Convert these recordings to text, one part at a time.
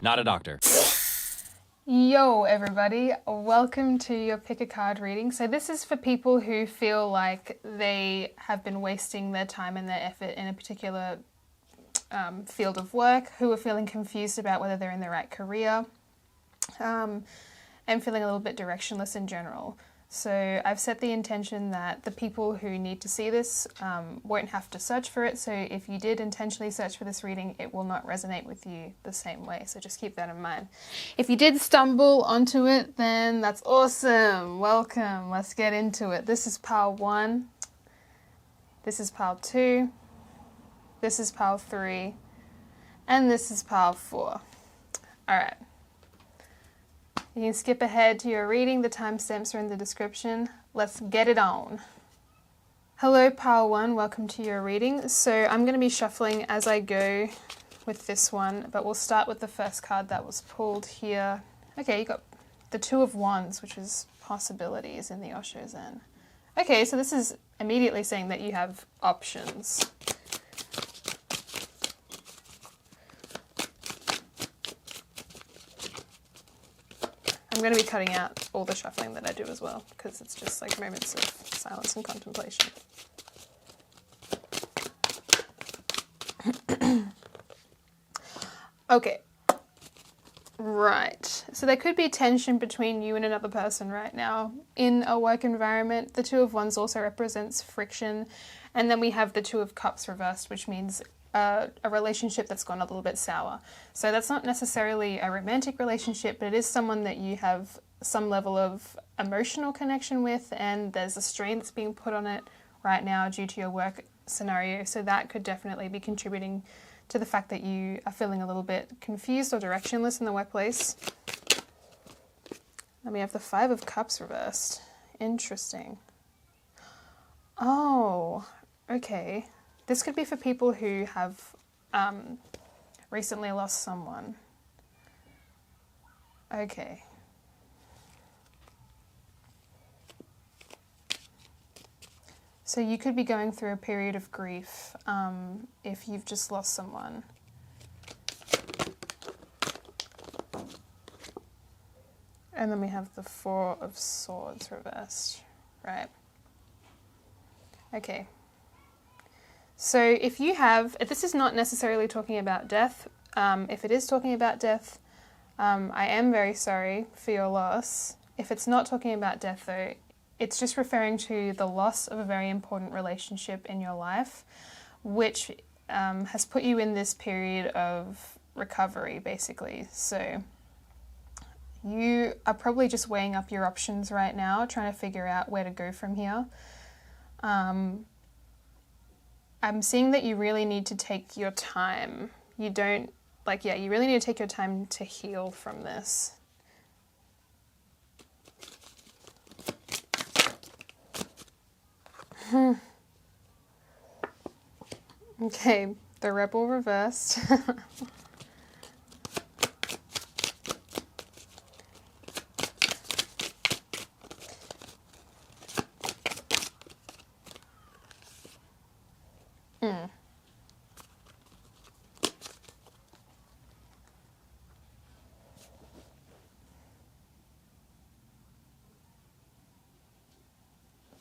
not a doctor. Yo everybody, welcome to your pick a card reading. So this is for people who feel like they have been wasting their time and their effort in a particular field of work, who are feeling confused about whether they're in the right career, and feeling a little bit directionless in general. So I've set the intention that the people who need to see this won't have to search for it. So if you did intentionally search for this reading, it will not resonate with you the same way. So just keep that in mind. If you did stumble onto it, then that's awesome. Welcome. Let's get into it. This is pile 1. This is pile 2. This is pile 3. And this is pile 4. All right. You can skip ahead to your reading. The timestamps are in the description. Let's get it on. Hello, pile 1. Welcome to your reading. So I'm going to be shuffling as I go with this one, but we'll start with the first card that was pulled here. Okay, you got the Two of Wands, which is possibilities in the Osho Zen. Okay, so this is immediately saying that you have options. I'm going to be cutting out all the shuffling that I do as well, because it's just like moments of silence and contemplation. Okay. Right. So there could be tension between you and another person right now in a work environment. The Two of Wands also represents friction. And then we have the Two of Cups reversed, which means a relationship that's gone a little bit sour. So that's not necessarily a romantic relationship, but it is someone that you have some level of emotional connection with, and there's a strain that's being put on it right now due to your work scenario. So that could definitely be contributing to the fact that you are feeling a little bit confused or directionless in the workplace. Then we have the Five of Cups reversed. Interesting. Oh, okay. This could be for people who have recently lost someone. Okay. So you could be going through a period of grief if you've just lost someone. And then we have the Four of Swords reversed. Right. Okay. So if you have, this is not necessarily talking about death. If it is talking about death, I am very sorry for your loss. If it's not talking about death though, it's just referring to the loss of a very important relationship in your life, which has put you in this period of recovery, basically. So you are probably just weighing up your options right now, trying to figure out where to go from here. I'm seeing that you really need to take your time. You don't, you really need to take your time to heal from this. Okay, the Rebel reversed.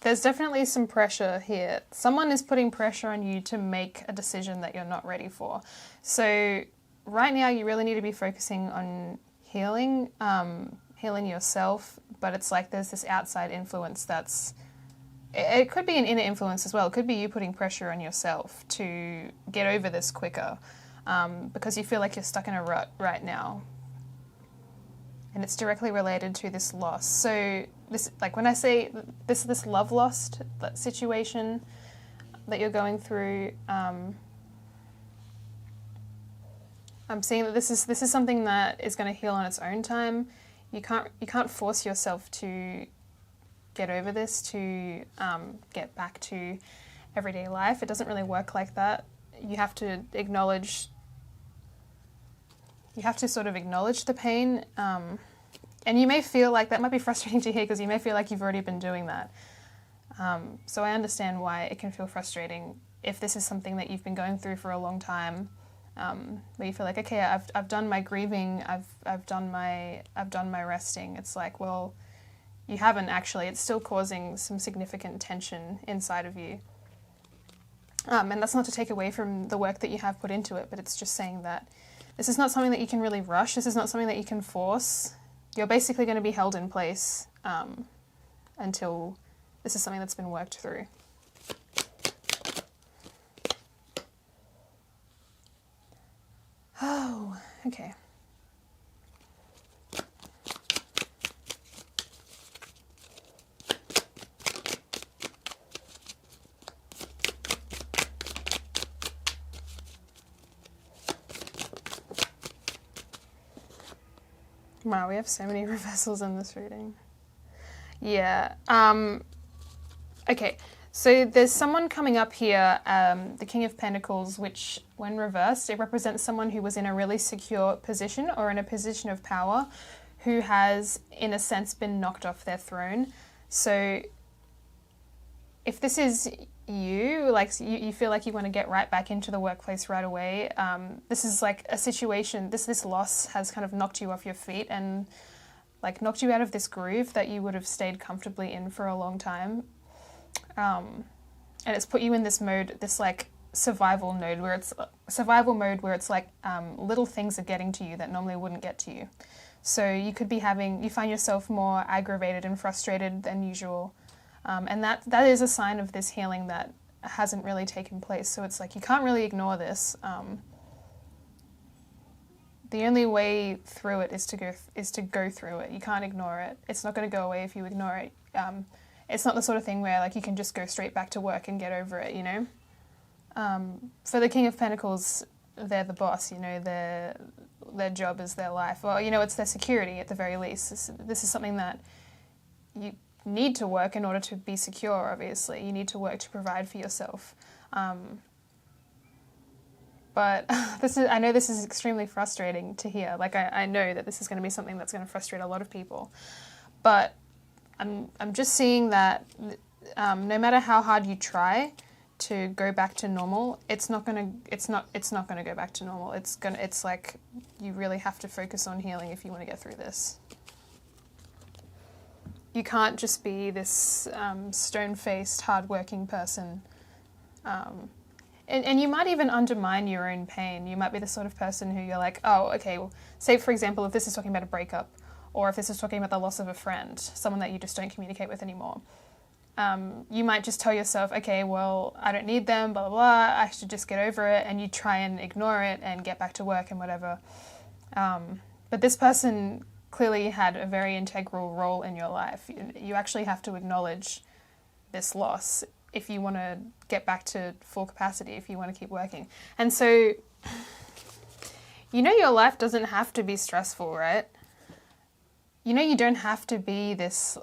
There's definitely some pressure here. Someone is putting pressure on you to make a decision that you're not ready for. So right now you really need to be focusing on healing, healing yourself, but it's like there's this outside influence it could be an inner influence as well. It could be you putting pressure on yourself to get over this quicker because you feel like you're stuck in a rut right now. And it's directly related to this loss. So this, when I say this love lost situation that you're going through, I'm seeing that this is something that is going to heal on its own time. You can't force yourself to get over this, to get back to everyday life. It doesn't really work like that. You have to sort of acknowledge the pain. And you may feel like that might be frustrating to hear because you may feel like you've already been doing that. So I understand why it can feel frustrating if this is something that you've been going through for a long time. where you feel like, okay, I've done my grieving, I've done my resting. It's like, well, you haven't actually. It's still causing some significant tension inside of you. And that's not to take away from the work that you have put into it, but it's just saying that this is not something that you can really rush. This is not something that you can force. You're basically going to be held in place until this is something that's been worked through. Oh, okay. Wow, we have so many reversals in this reading. Yeah. Okay, so there's someone coming up here, the King of Pentacles, which, when reversed, it represents someone who was in a really secure position or in a position of power who has, in a sense, been knocked off their throne. So if this is you, like you feel like you want to get right back into the workplace right away, this is like a situation, this loss has kind of knocked you off your feet and like knocked you out of this groove that you would have stayed comfortably in for a long time. And it's put you in this mode, this like survival mode where it's like little things are getting to you that normally wouldn't get to you. So you find yourself more aggravated and frustrated than usual. And that is a sign of this healing that hasn't really taken place. So it's like you can't really ignore this. The only way through it is to go through it. You can't ignore it. It's not going to go away if you ignore it. It's not the sort of thing where like you can just go straight back to work and get over it, you know? For the King of Pentacles, they're the boss, you know, their job is their life. Well, you know, it's their security at the very least. This is something that you need to work in order to be secure, obviously. You need to work to provide for yourself. But I know this is extremely frustrating to hear. Like, I know that this is going to be something that's going to frustrate a lot of people. But I'm just seeing that no matter how hard you try to go back to normal, it's not gonna go back to normal. It's like you really have to focus on healing if you want to get through this. You can't just be this stone-faced, hard-working person. And you might even undermine your own pain. You might be the sort of person who you're like, oh, okay, well, say, for example, if this is talking about a breakup, or if this is talking about the loss of a friend, someone that you just don't communicate with anymore, you might just tell yourself, okay, well, I don't need them, blah, blah, blah, I should just get over it, and you try and ignore it and get back to work and whatever. But this person clearly had a very integral role in your life. You actually have to acknowledge this loss if you want to get back to full capacity, if you want to keep working. And so, you know, your life doesn't have to be stressful, right? You know, you don't have to be this,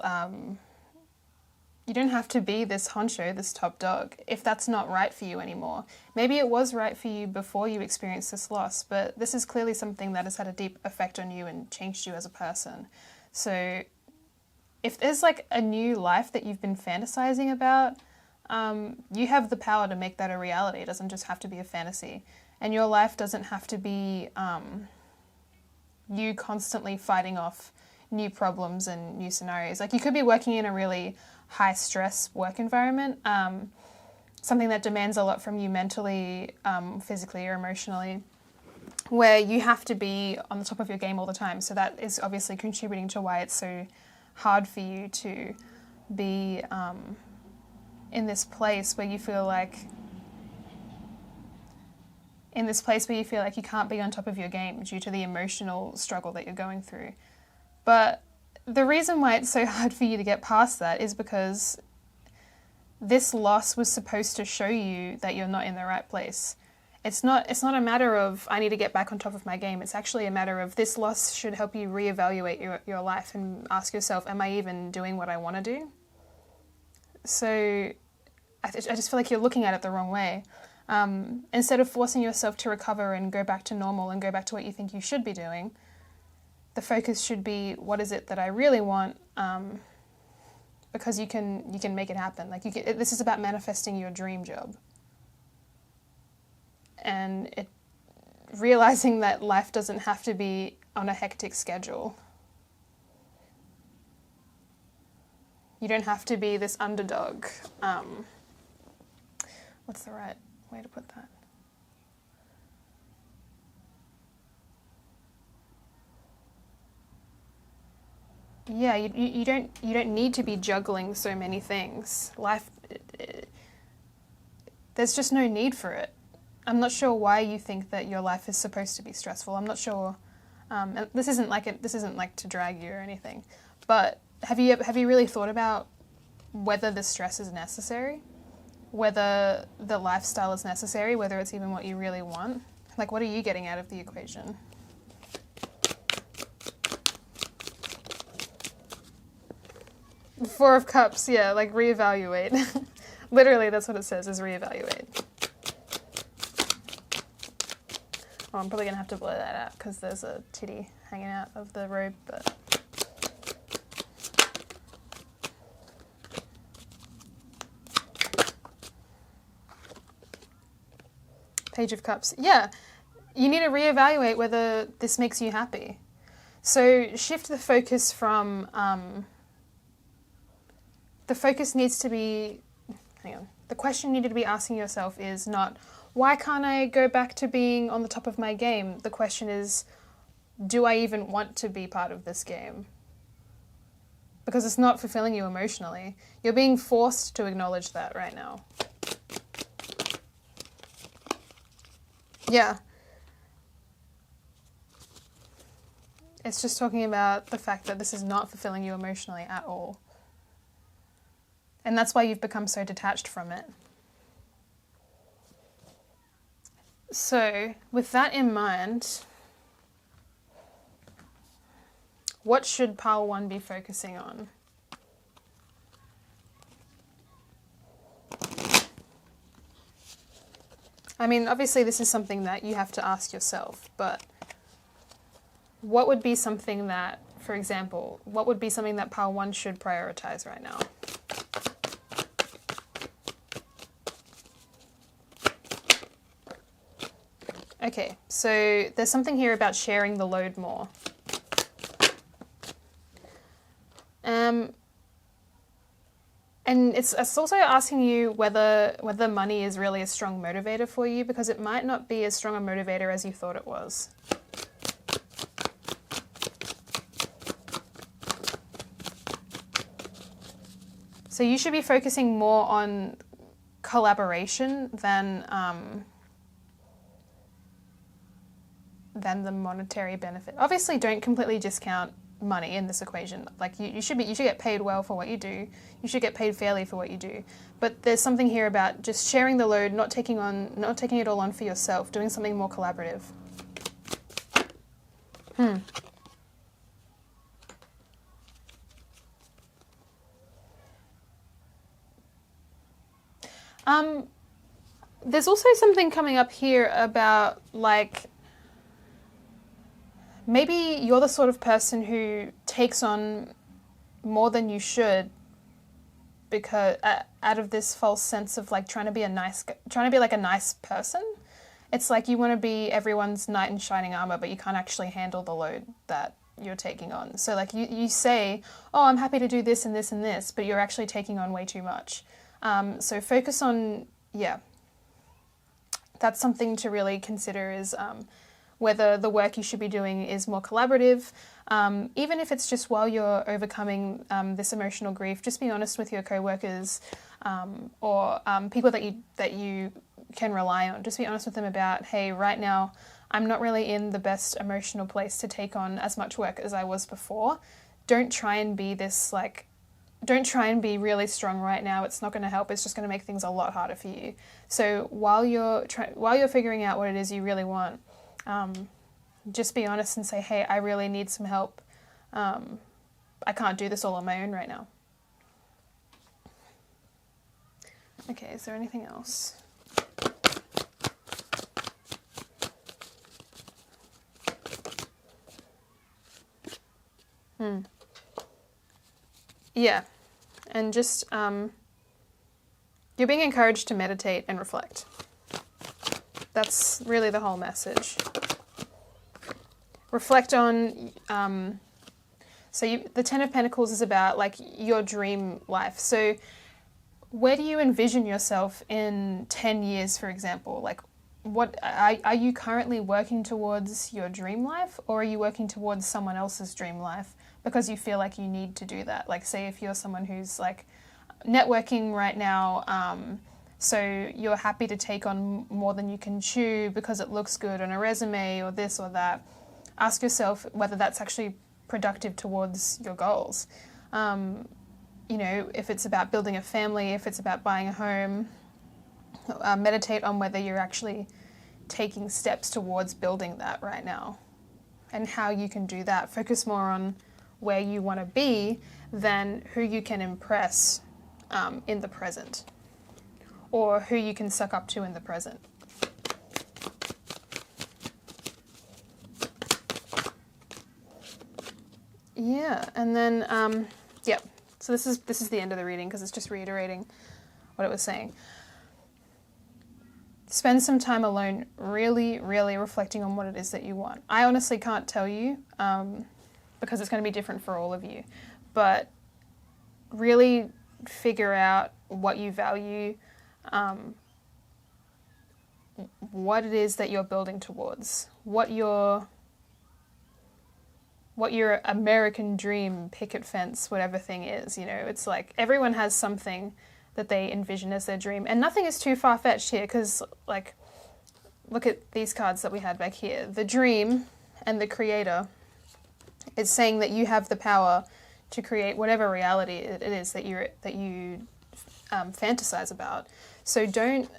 honcho, this top dog, if that's not right for you anymore. Maybe it was right for you before you experienced this loss, but this is clearly something that has had a deep effect on you and changed you as a person. So if there's like a new life that you've been fantasizing about, you have the power to make that a reality. It doesn't just have to be a fantasy. And your life doesn't have to be you constantly fighting off new problems and new scenarios. Like, you could be working in a really high stress work environment, something that demands a lot from you mentally, physically or emotionally, where you have to be on the top of your game all the time. So that is obviously contributing to why it's so hard for you to be in this place where you feel like you can't be on top of your game due to the emotional struggle that you're going through. But the reason why it's so hard for you to get past that is because this loss was supposed to show you that you're not in the right place. It's not a matter of, I need to get back on top of my game. It's actually a matter of, this loss should help you reevaluate your life and ask yourself, am I even doing what I want to do? So I just feel like you're looking at it the wrong way. Instead of forcing yourself to recover and go back to normal and go back to what you think you should be doing, the focus should be, what is it that I really want? Because you can make it happen. Like, this is about manifesting your dream job. And realizing that life doesn't have to be on a hectic schedule. You don't have to be this underdog. What's the right way to put that? Yeah, you don't need to be juggling so many things. Life, there's just no need for it. I'm not sure why you think that your life is supposed to be stressful. I'm not sure. This isn't like to drag you or anything, but have you really thought about whether the stress is necessary, whether the lifestyle is necessary, whether it's even what you really want? Like, what are you getting out of the equation? Four of Cups, yeah, like reevaluate. Literally, that's what it says, is reevaluate. Oh, I'm probably going to have to blur that out because there's a titty hanging out of the robe, but... Page of Cups. Yeah, you need to reevaluate whether this makes you happy. So shift the focus from... the focus needs to be... Hang on. The question you need to be asking yourself is not, why can't I go back to being on the top of my game? The question is, do I even want to be part of this game? Because it's not fulfilling you emotionally. You're being forced to acknowledge that right now. Yeah. It's just talking about the fact that this is not fulfilling you emotionally at all. And that's why you've become so detached from it. So, with that in mind, what should pile 1 be focusing on? I mean, obviously this is something that you have to ask yourself, but what would be something that, for example, what would be something that pile 1 should prioritize right now? Okay, so there's something here about sharing the load more. And it's also asking you whether money is really a strong motivator for you, because it might not be as strong a motivator as you thought it was. So you should be focusing more on collaboration than the monetary benefit. Obviously, don't completely discount money in this equation. Like you should get paid well for what you do. You should get paid fairly for what you do. But there's something here about just sharing the load, not taking it all on for yourself, doing something more collaborative. There's also something coming up here about, like, maybe you're the sort of person who takes on more than you should because out of this false sense of like trying to be like a nice person. It's like you want to be everyone's knight in shining armor, but you can't actually handle the load that you're taking on. So like you say, oh, I'm happy to do this and this and this, but you're actually taking on way too much. So focus on, yeah, that's something to really consider, is whether the work you should be doing is more collaborative. Even if it's just while you're overcoming this emotional grief, just be honest with your co-workers or people that you can rely on. Just be honest with them about, hey, right now I'm not really in the best emotional place to take on as much work as I was before. Don't try and be really strong right now. It's not going to help. It's just going to make things a lot harder for you. So while you're figuring out what it is you really want, just be honest and say, hey, I really need some help. I can't do this all on my own right now. Okay, is there anything else? Yeah, and just, you're being encouraged to meditate and reflect. That's really the whole message. reflect on, the Ten of Pentacles is about like your dream life. So where do you envision yourself in 10 years, for example? Like, what are you currently working towards your dream life, or are you working towards someone else's dream life because you feel like you need to do that? Like, say if you're someone who's like networking right now, so you're happy to take on more than you can chew because it looks good on a resume or this or that. Ask yourself whether that's actually productive towards your goals. You know, if it's about building a family, if it's about buying a home, meditate on whether you're actually taking steps towards building that right now and how you can do that. Focus more on where you want to be than who you can impress in the present, or who you can suck up to in the present. Yeah, and then, yep. So this is the end of the reading because it's just reiterating what it was saying. Spend some time alone, really, really reflecting on what it is that you want. I honestly can't tell you because it's going to be different for all of you. But really figure out what you value, what it is that you're building towards, what your American dream picket fence, whatever thing is. You know, it's like everyone has something that they envision as their dream, and nothing is too far-fetched here because, like, look at these cards that we had back here. The dream and the creator is saying that you have the power to create whatever reality it is that you fantasize about. So don't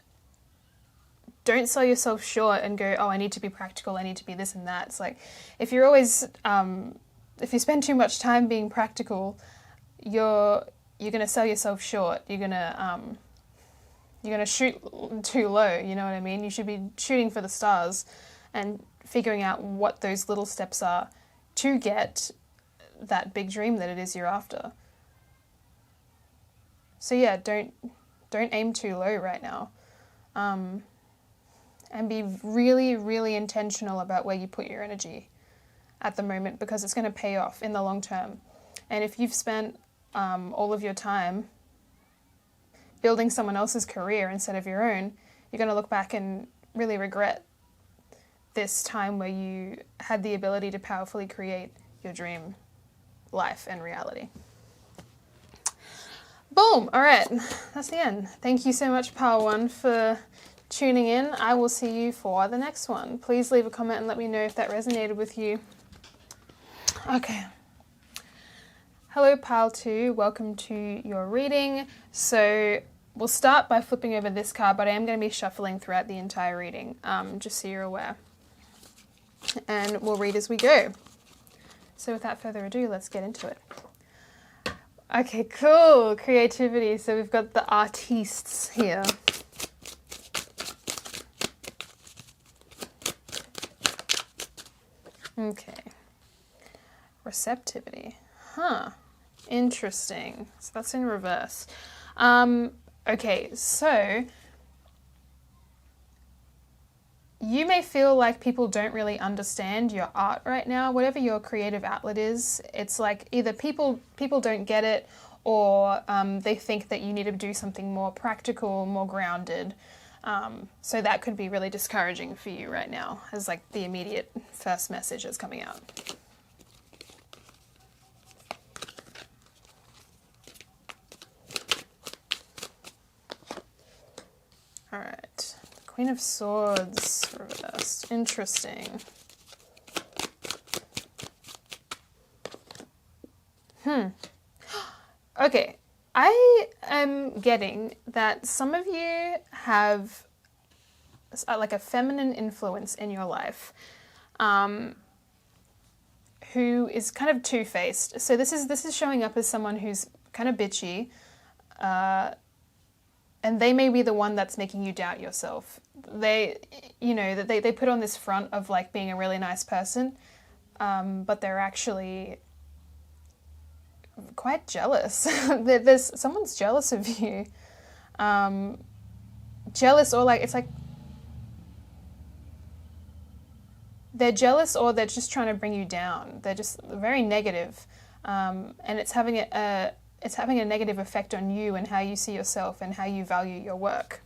sell yourself short and go, oh, I need to be practical, I need to be this and that. It's like, if you're always, if you spend too much time being practical, you're going to sell yourself short. You're going to shoot too low, you know what I mean? You should be shooting for the stars and figuring out what those little steps are to get that big dream that it is you're after. So yeah, don't aim too low right now. And be really, really intentional about where you put your energy at the moment, because it's going to pay off in the long term. And if you've spent all of your time building someone else's career instead of your own, you're going to look back and really regret this time where you had the ability to powerfully create your dream life and reality. Boom! All right, that's the end. Thank you so much, Power One, for tuning in. I will see you for the next one. Please leave a comment and let me know if that resonated with you. Okay. Hello, Pile 2. Welcome to your reading. So we'll start by flipping over this card, but I am going to be shuffling throughout the entire reading, just so you're aware. And we'll read as we go. So without further ado, let's get into it. Okay, cool. Creativity. So we've got the artistes here. Okay. Receptivity. Huh. Interesting. So that's in reverse. Okay, so you may feel like people don't really understand your art right now. Whatever your creative outlet is, it's like either people don't get it, or they think that you need to do something more practical, more grounded. So that could be really discouraging for you right now, as like the immediate first message that's coming out. All right, Queen of Swords reversed. Interesting. Okay, I am getting that some of you have like a feminine influence in your life, who is kind of two-faced. So this is showing up as someone who's kind of bitchy, and they may be the one that's making you doubt yourself. They put on this front of like being a really nice person, but they're actually quite jealous. Someone's jealous of you. Jealous, or like, it's like, they're jealous, or they're just trying to bring you down. They're just very negative, and it's having a negative effect on you and how you see yourself and how you value your work.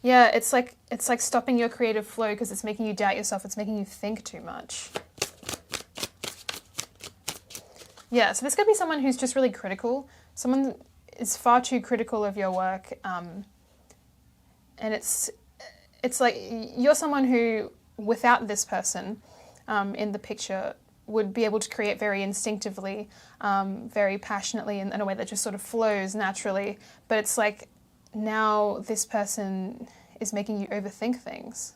Yeah, it's like stopping your creative flow because it's making you doubt yourself. It's making you think too much. Yeah, so this could be someone who's just really critical. Someone is far too critical of your work, and it's like you're someone who, without this person in the picture, would be able to create very instinctively, very passionately, in a way that just sort of flows naturally. But it's like now this person is making you overthink things.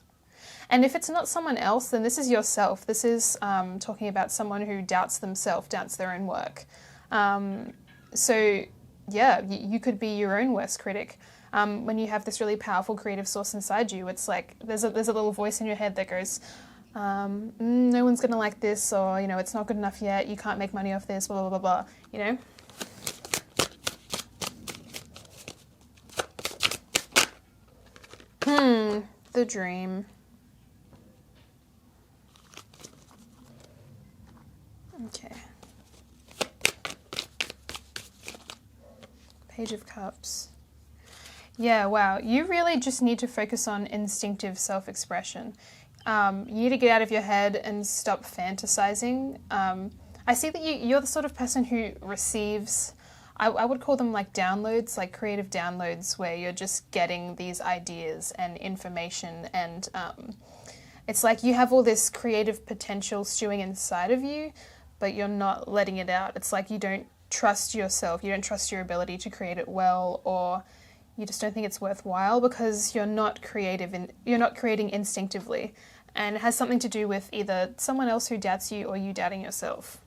And if it's not someone else, then this is yourself. This is talking about someone who doubts themselves, doubts their own work. So yeah, you could be your own worst critic. When you have this really powerful creative source inside you, it's like there's a little voice in your head that goes, no one's going to like this, or, you know, it's not good enough yet, you can't make money off this, blah, blah, blah, blah, you know? The dream. Okay. Page of Cups. Yeah, wow. You really just need to focus on instinctive self-expression. You need to get out of your head and stop fantasizing. I see that you're the sort of person who receives, I would call them like downloads, like creative downloads, where you're just getting these ideas and information, and it's like you have all this creative potential stewing inside of you, but you're not letting it out. It's like you don't trust yourself, you don't trust your ability to create it well, or you just don't think it's worthwhile because you're not creative and you're not creating instinctively, and it has something to do with either someone else who doubts you or you doubting yourself.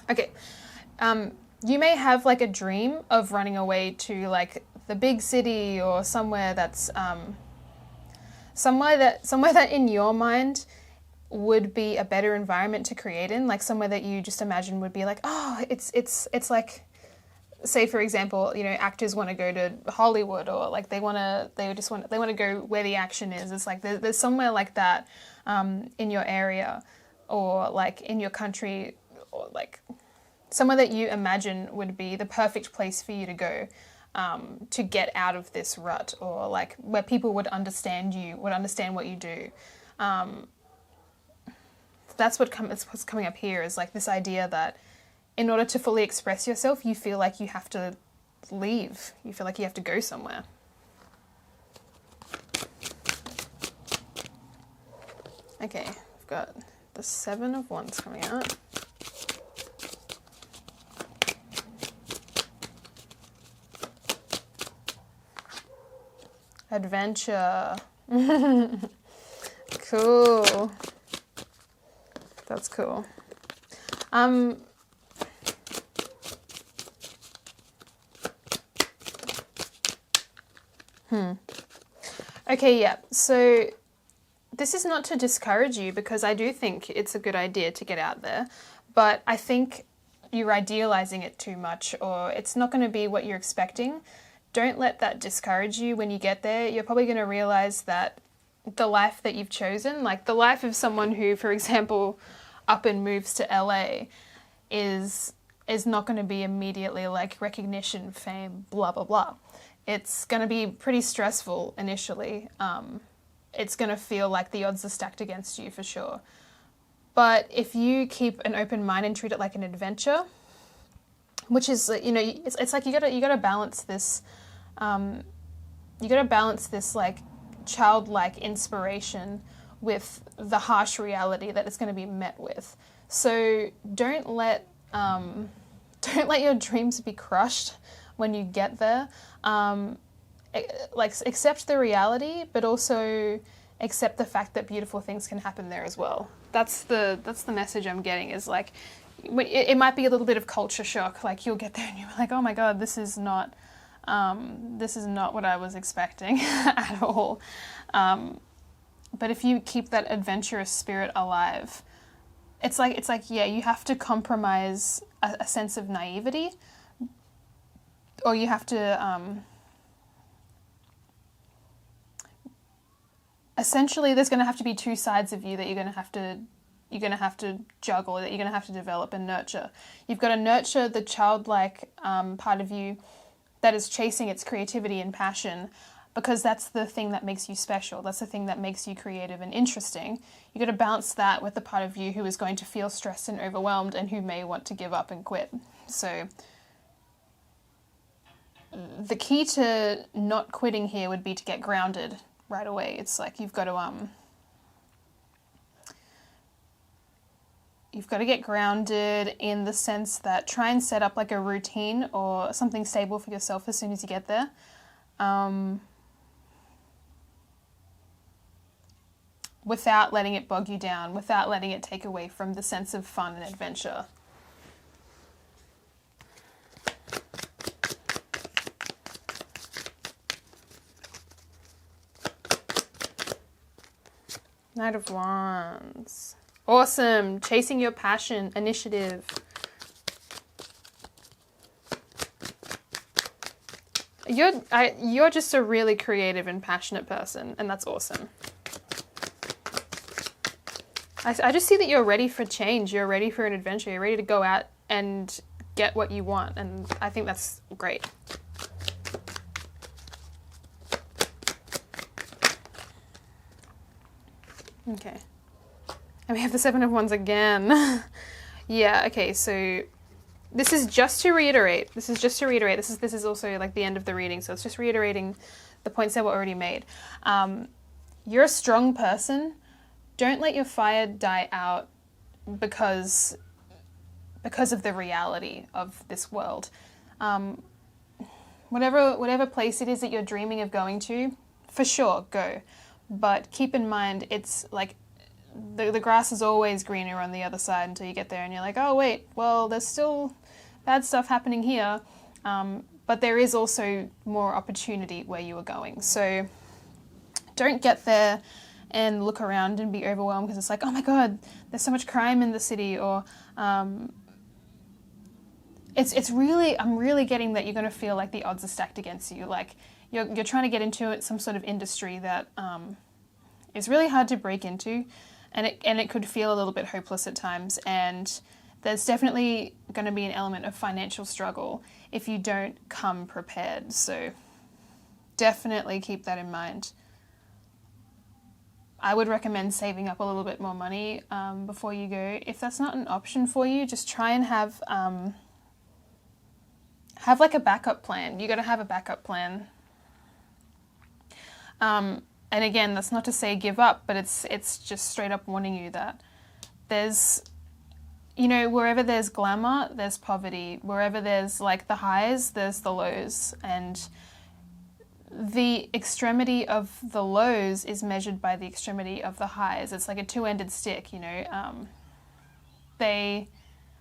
Okay, you may have like a dream of running away to like the big city, or somewhere that's somewhere that in your mind would be a better environment to create in, like somewhere that you just imagine would be like, oh, it's like, say for example, you know, actors want to go to Hollywood, or like they want to go where the action is. It's like there's somewhere like that in your area, or like in your country, or like somewhere that you imagine would be the perfect place for you to go to get out of this rut, or like where people would understand you, would understand what you do. That's what's coming up here, is like this idea that in order to fully express yourself, you feel like you have to leave. You feel like you have to go somewhere. Okay, I've got the Seven of Wands coming out. Adventure. Cool. That's cool. Okay, yeah. So this is not to discourage you, because I do think it's a good idea to get out there, but I think you're idealizing it too much, or it's not going to be what you're expecting. Don't let that discourage you. When you get there, you're probably going to realize that the life that you've chosen, like the life of someone who, for example, up and moves to LA, is not going to be immediately like recognition, fame, blah, blah, blah. It's going to be pretty stressful initially. It's going to feel like the odds are stacked against you for sure. But if you keep an open mind and treat it like an adventure, which is, you know, it's like you gotta balance this. You gotta balance this like childlike inspiration with the harsh reality that it's going to be met with. So don't let your dreams be crushed when you get there. Like accept the reality, but also accept the fact that beautiful things can happen there as well. That's the message I'm getting, is like, it might be a little bit of culture shock. Like you'll get there and you're like, oh my God, this is not This is not what I was expecting at all. But if you keep that adventurous spirit alive, it's like, yeah, you have to compromise a sense of naivety, or you have to, essentially there's going to have to be two sides of you that you're going to have to juggle, that you're going to have to develop and nurture. You've got to nurture the childlike part of you that is chasing its creativity and passion, because that's the thing that makes you special. That's the thing that makes you creative and interesting. You've got to balance that with the part of you who is going to feel stressed and overwhelmed and who may want to give up and quit. So the key to not quitting here would be to get grounded right away. It's like you've got to get grounded in the sense that try and set up like a routine or something stable for yourself as soon as you get there. Without letting it bog you down, without letting it take away from the sense of fun and adventure. Knight of Wands. Awesome. Chasing your passion, initiative. You're just a really creative and passionate person, and that's awesome. I just see that you're ready for change, you're ready for an adventure, you're ready to go out and get what you want, and I think that's great. Okay. And we have the Seven of Wands again. Yeah, okay, so this is just to reiterate. This is also like the end of the reading, so it's just reiterating the points that were already made. You're a strong person. Don't let your fire die out because of the reality of this world. Whatever place it is that you're dreaming of going to, for sure, go. But keep in mind, it's like the grass is always greener on the other side until you get there and you're like, oh wait, well there's still bad stuff happening here. But there is also more opportunity where you are going. So don't get there and look around and be overwhelmed because it's like, oh my God, there's so much crime in the city, or it's really, I'm really getting that you're going to feel like the odds are stacked against you. Like you're trying to get into some sort of industry that is really hard to break into, and it could feel a little bit hopeless at times. And there's definitely going to be an element of financial struggle if you don't come prepared. So definitely keep that in mind. I would recommend saving up a little bit more money before you go. If that's not an option for you, just try and have like a backup plan. You got to have a backup plan. And again, that's not to say give up, but it's just straight up warning you that there's, wherever there's glamour, there's poverty. Wherever there's like the highs, there's the lows. And the extremity of the lows is measured by the extremity of the highs. It's like a two-ended stick,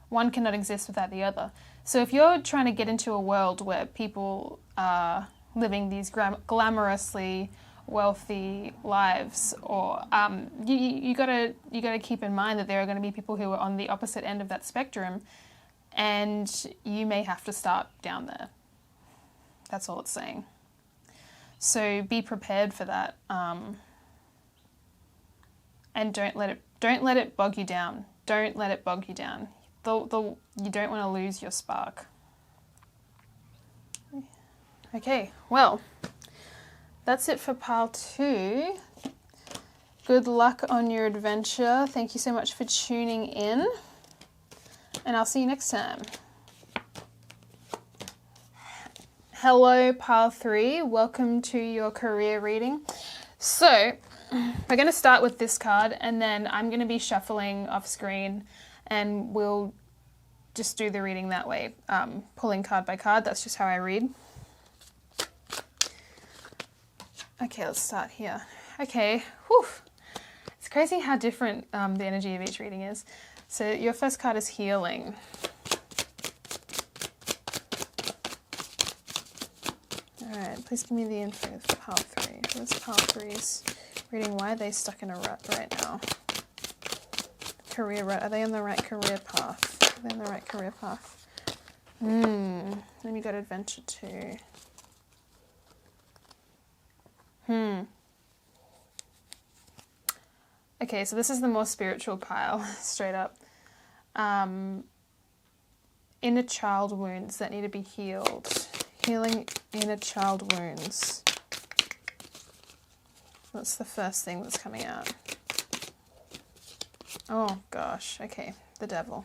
one cannot exist without the other. So if you're trying to get into a world where people are living these glamorously wealthy lives, or you gotta keep in mind that there are going to be people who are on the opposite end of that spectrum, and you may have to start down there. That's all it's saying. So be prepared for that, and don't let it bog you down. Don't let it bog you down. You don't want to lose your spark. Okay, well, that's it for pile 2. Good luck on your adventure. Thank you so much for tuning in, and I'll see you next time. Hello, pile 3. Welcome to your career reading. So, we're going to start with this card, and then I'm going to be shuffling off screen, and we'll just do the reading that way, pulling card by card. That's just how I read. Okay, let's start here. Okay, whew. It's crazy how different the energy of each reading is. So your first card is healing. Please give me the info of pile 3. Where's pile 3's reading? Why are they stuck in a rut right now? Career rut. Are they on the right career path? Are they on the right career path? Then you got adventure 2. Okay, so this is the more spiritual pile, straight up. Inner child wounds that need to be healed. Healing inner child wounds. That's the first thing that's coming out. Oh gosh, okay, the devil.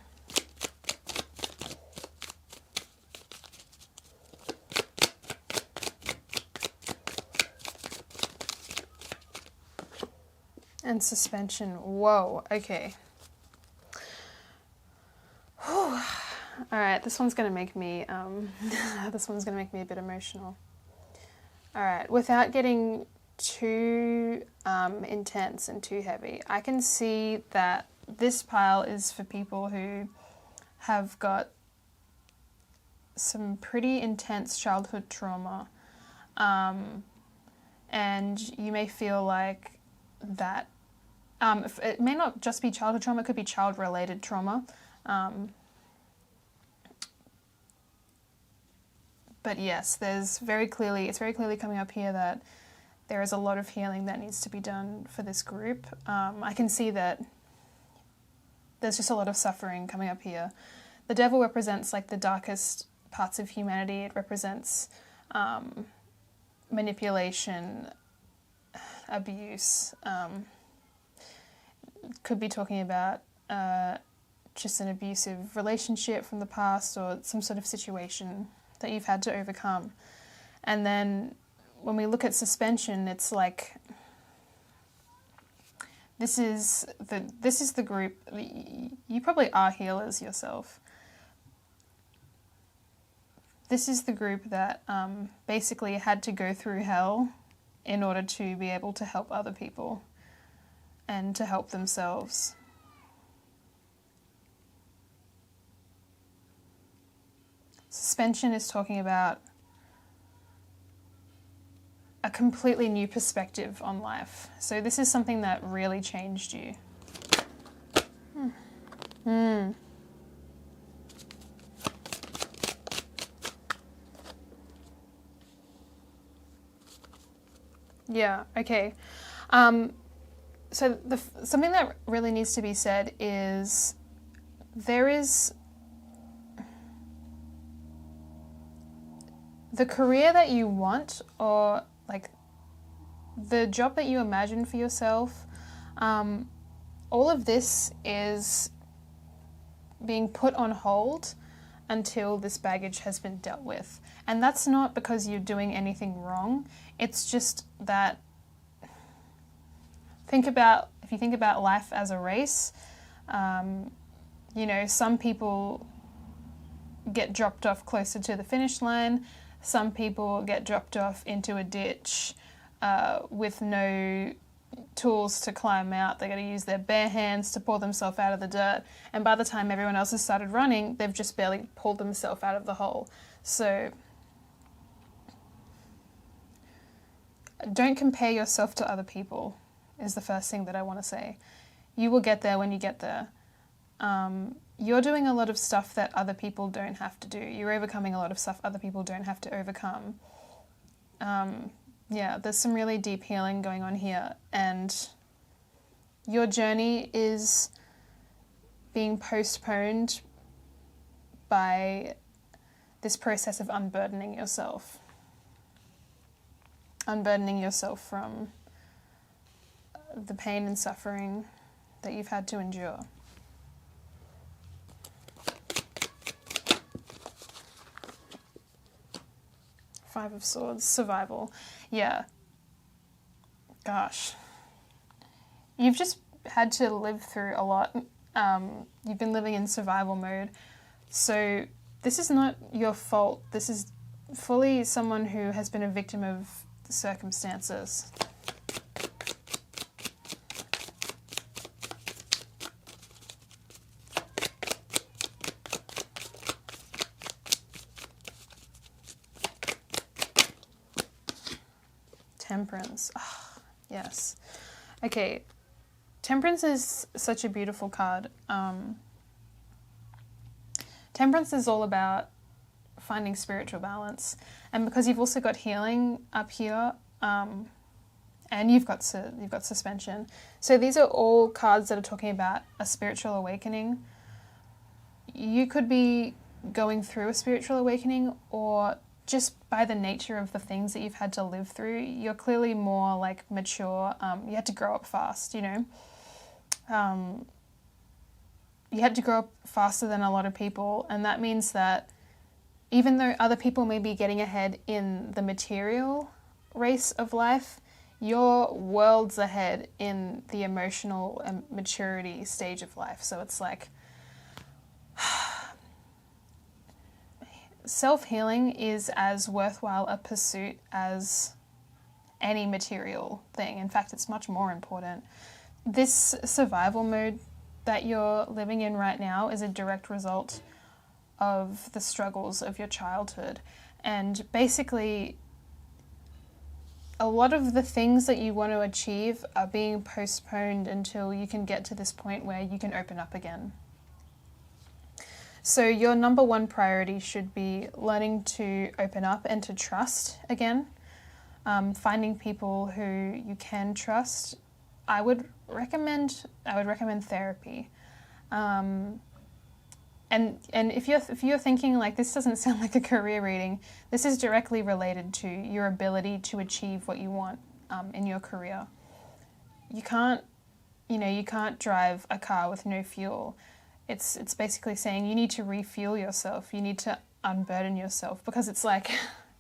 And suspension. Whoa, okay. Whew. All right, this one's gonna make me this one's gonna make me a bit emotional. All right, without getting too intense and too heavy, I can see that this pile is for people who have got some pretty intense childhood trauma, and you may feel like that it may not just be childhood trauma, it could be child-related trauma. But yes, it's very clearly coming up here that there is a lot of healing that needs to be done for this group. I can see that there's just a lot of suffering coming up here. The devil represents like the darkest parts of humanity. It represents manipulation, abuse. Could be talking about just an abusive relationship from the past or some sort of situation that you've had to overcome. And then when we look at suspension, it's like this is the group. You probably are healers yourself. This is the group that basically had to go through hell in order to be able to help other people and to help themselves. Suspension is talking about a completely new perspective on life. So this is something that really changed you. Yeah, okay. So something that really needs to be said is there is the career that you want, or like the job that you imagine for yourself. All of this is being put on hold until this baggage has been dealt with. And that's not because you're doing anything wrong. It's just that if you think about life as a race, you know, some people get dropped off closer to the finish line. Some people get dropped off into a ditch with no tools to climb out. They're going to use their bare hands to pull themselves out of the dirt. And by the time everyone else has started running, they've just barely pulled themselves out of the hole. So don't compare yourself to other people is the first thing that I want to say. You will get there when you get there. You're doing a lot of stuff that other people don't have to do. You're overcoming a lot of stuff other people don't have to overcome. Yeah, there's some really deep healing going on here, and your journey is being postponed by this process of unburdening yourself. Unburdening yourself from the pain and suffering that you've had to endure. Five of Swords, survival. Yeah. Gosh. You've just had to live through a lot. You've been living in survival mode. So this is not your fault. This is fully someone who has been a victim of the circumstances. Temperance. Oh, yes. Okay. Temperance is such a beautiful card. Temperance is all about finding spiritual balance. And because you've also got healing up here, and you've got suspension. So these are all cards that are talking about a spiritual awakening. You could be going through a spiritual awakening, or just by the nature of the things that you've had to live through, you're clearly more like mature. You had to grow up fast, you know. You had to grow up faster than a lot of people, and that means that even though other people may be getting ahead in the material race of life, you're worlds ahead in the emotional and maturity stage of life. So it's like self-healing is as worthwhile a pursuit as any material thing. In fact, it's much more important. This survival mode that you're living in right now is a direct result of the struggles of your childhood. And basically, a lot of the things that you want to achieve are being postponed until you can get to this point where you can open up again. So your number one priority should be learning to open up and to trust again. Finding people who you can trust. I would recommend therapy. And if you're thinking like this doesn't sound like a career reading, this is directly related to your ability to achieve what you want in your career. You can't drive a car with no fuel. It's basically saying you need to refuel yourself. You need to unburden yourself, because it's like,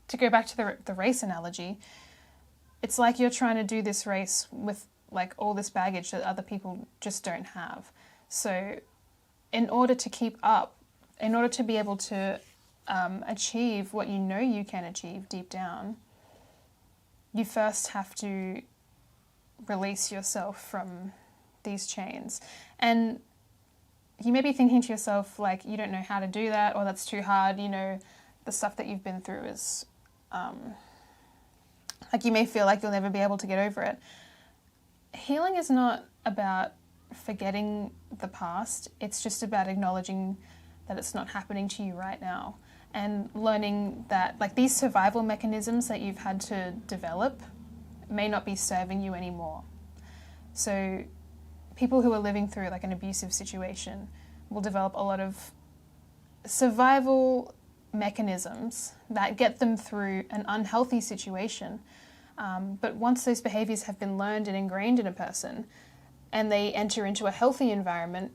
to go back to the race analogy, it's like you're trying to do this race with like all this baggage that other people just don't have. So in order to keep up, in order to be able to achieve what you know you can achieve deep down, you first have to release yourself from these chains. And you may be thinking to yourself, like, you don't know how to do that, or that's too hard, you know, the stuff that you've been through is, like, you may feel like you'll never be able to get over it. Healing is not about forgetting the past. It's just about acknowledging that it's not happening to you right now, and learning that, like, these survival mechanisms that you've had to develop may not be serving you anymore. So people who are living through like an abusive situation will develop a lot of survival mechanisms that get them through an unhealthy situation. But once those behaviors have been learned and ingrained in a person, and they enter into a healthy environment,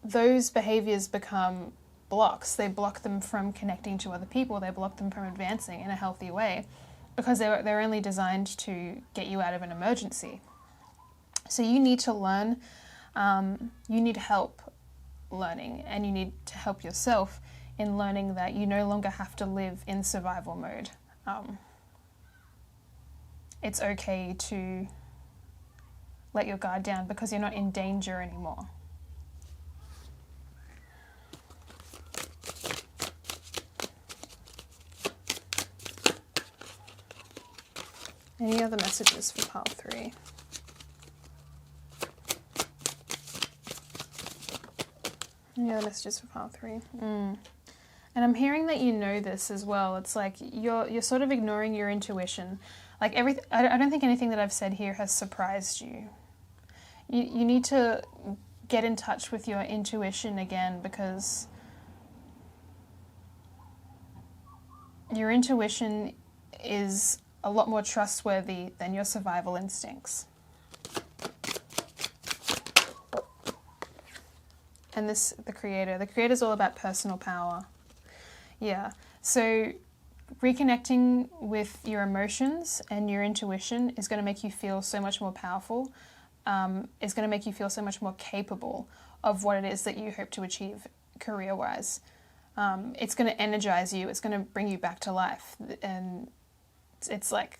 those behaviors become blocks. They block them from connecting to other people. They block them from advancing in a healthy way, because they're only designed to get you out of an emergency. So you need to learn, you need help learning, and you need to help yourself in learning that you no longer have to live in survival mode. It's okay to let your guard down, because you're not in danger anymore. Any other messages for pile 3? Any other messages for pile 3? And I'm hearing that you know this as well. It's like you're sort of ignoring your intuition. Like I don't think anything that I've said here has surprised you. You need to get in touch with your intuition again, because your intuition is a lot more trustworthy than your survival instincts. And the creator's all about personal power. Yeah, so reconnecting with your emotions and your intuition is going to make you feel so much more powerful. Is going to make you feel so much more capable of what it is that you hope to achieve career-wise. It's going to energize you. It's going to bring you back to life. And it's like,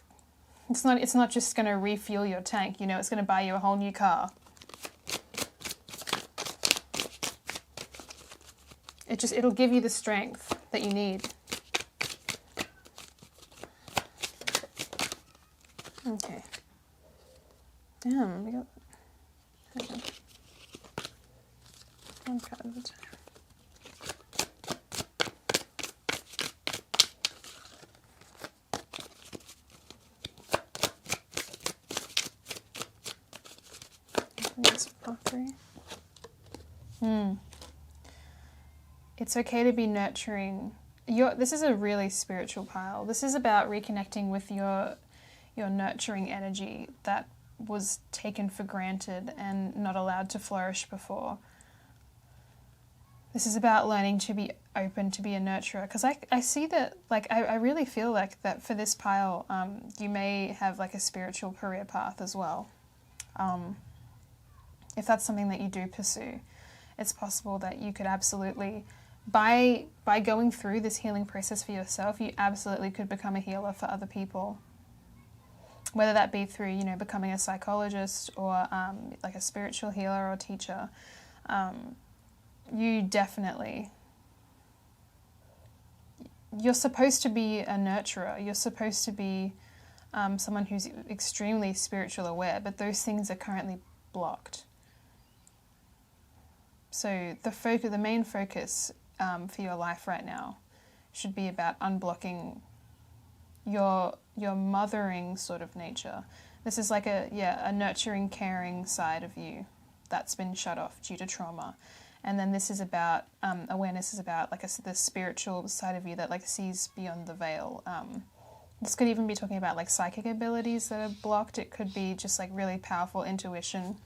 it's not just going to refuel your tank, you know, it's going to buy you a whole new car. It'll give you the strength that you need. Okay. Damn, we got... Okay. One card at a time. It's okay to be nurturing. This is a really spiritual pile. This is about reconnecting with your nurturing energy that was taken for granted and not allowed to flourish before. This is about learning to be open to be a nurturer. Because I see that, like, I really feel like that for this pile, you may have like a spiritual career path as well. If that's something that you do pursue, it's possible that you could absolutely, by going through this healing process for yourself, you absolutely could become a healer for other people. Whether that be through, you know, becoming a psychologist or like a spiritual healer or teacher, you definitely, you're supposed to be a nurturer. You're supposed to be someone who's extremely spiritual aware, but those things are currently blocked. So the main focus for your life right now should be about unblocking your mothering sort of nature. This is like a nurturing, caring side of you that's been shut off due to trauma. And then this is about, awareness is about like the spiritual side of you that like sees beyond the veil. This could even be talking about like psychic abilities that are blocked. It could be just like really powerful intuition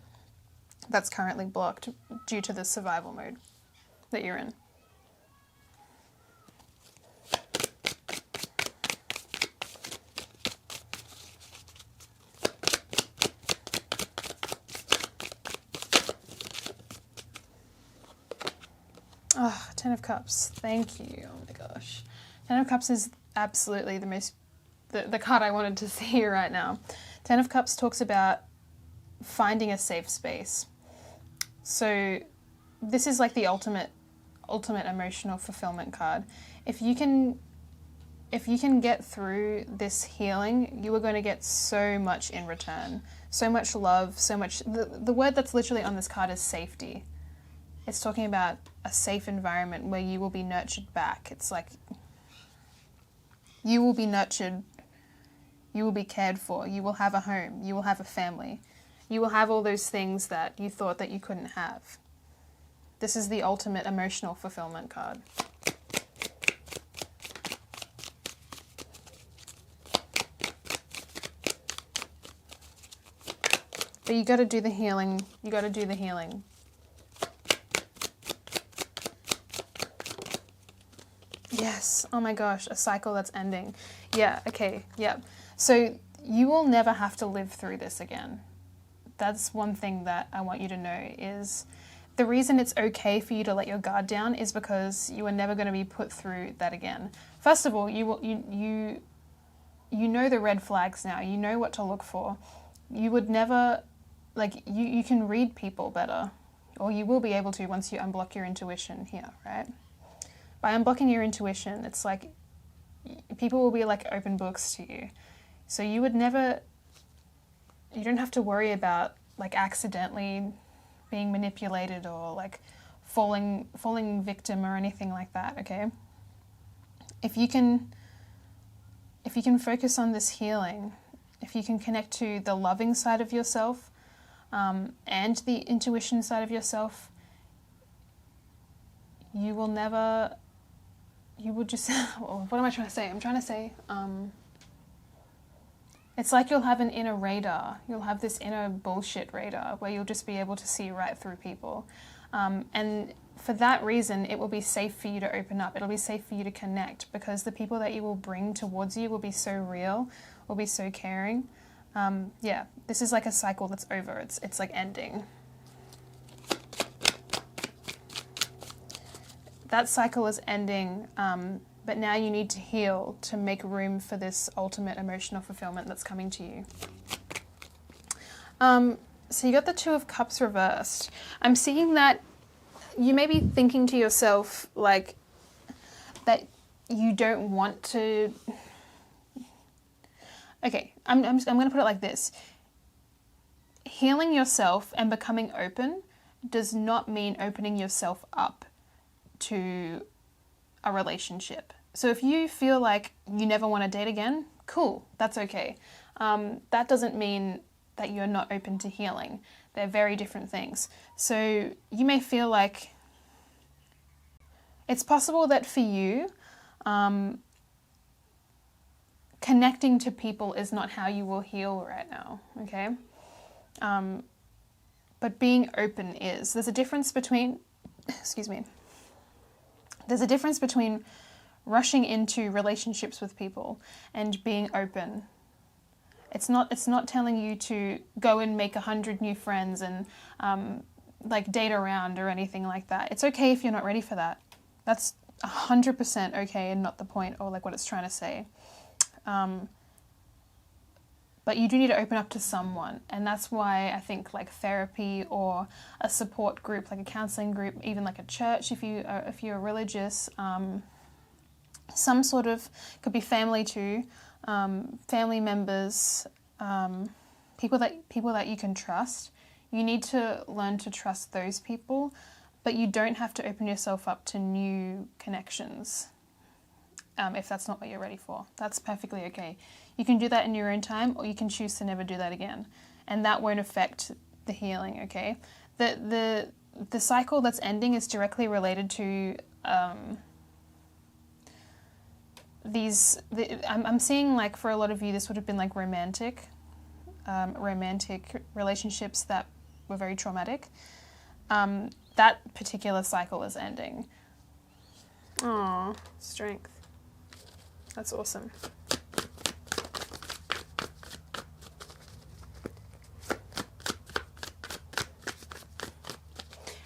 that's currently blocked due to the survival mode that you're in. Oh, Ten of Cups. Thank you. Oh my gosh. Ten of Cups is absolutely the card I wanted to see right now. Ten of Cups talks about finding a safe space. So this is like the ultimate emotional fulfillment card. If you can get through this healing, you are going to get so much in return. So much love, so much... The word that's literally on this card is safety. It's talking about a safe environment where you will be nurtured back. It's like you will be nurtured, you will be cared for, you will have a home, you will have a family. You will have all those things that you thought that you couldn't have. This is the ultimate emotional fulfillment card. But you got to do the healing. You got to do the healing. Yes. Oh my gosh, a cycle that's ending. Yeah, okay, yeah. So you will never have to live through this again. That's one thing that I want you to know is the reason it's okay for you to let your guard down is because you are never going to be put through that again. First of all, you know the red flags now. You know what to look for. You would never, like, you can read people better, or you will be able to once you unblock your intuition here, right? By unblocking your intuition, it's like people will be like open books to you. So you would never, you don't have to worry about like accidentally being manipulated or like falling victim or anything like that, okay? If you can focus on this healing, if you can connect to the loving side of yourself and the intuition side of yourself, you will never, you will just, what am I trying to say? I'm trying to say, it's like you'll have an inner radar. You'll have this inner bullshit radar where you'll just be able to see right through people. And for that reason, it will be safe for you to open up. It'll be safe for you to connect because the people that you will bring towards you will be so real, will be so caring. Yeah, this is like a cycle that's over. It's like ending. That cycle is ending, but now you need to heal to make room for this ultimate emotional fulfillment that's coming to you. So you got the Two of Cups reversed. I'm seeing that you may be thinking to yourself like that you don't want to, Okay, I'm going to put it like this. Healing yourself and becoming open does not mean opening yourself up to a relationship. So if you feel like you never want to date again, cool, that's okay. That doesn't mean that you're not open to healing. They're very different things. So you may feel like it's possible that for you, connecting to people is not how you will heal right now, okay? But being open is. There's a difference between, there's a difference between rushing into relationships with people and being open. It's not telling you to go and make 100 new friends and like date around or anything like that. It's okay if you're not ready for that. That's 100% okay and not the point or like what it's trying to say. But you do need to open up to someone, and that's why I think like therapy or a support group, like a counseling group, even like a church, if you're religious, some sort of, could be family too, family members, people that you can trust. You need to learn to trust those people, but you don't have to open yourself up to new connections. If that's not what you're ready for. That's perfectly okay. You can do that in your own time, or you can choose to never do that again. And that won't affect the healing, okay? The cycle that's ending is directly related to I'm seeing like for a lot of you this would have been like romantic relationships that were very traumatic. That particular cycle is ending. Aww, strength. That's awesome.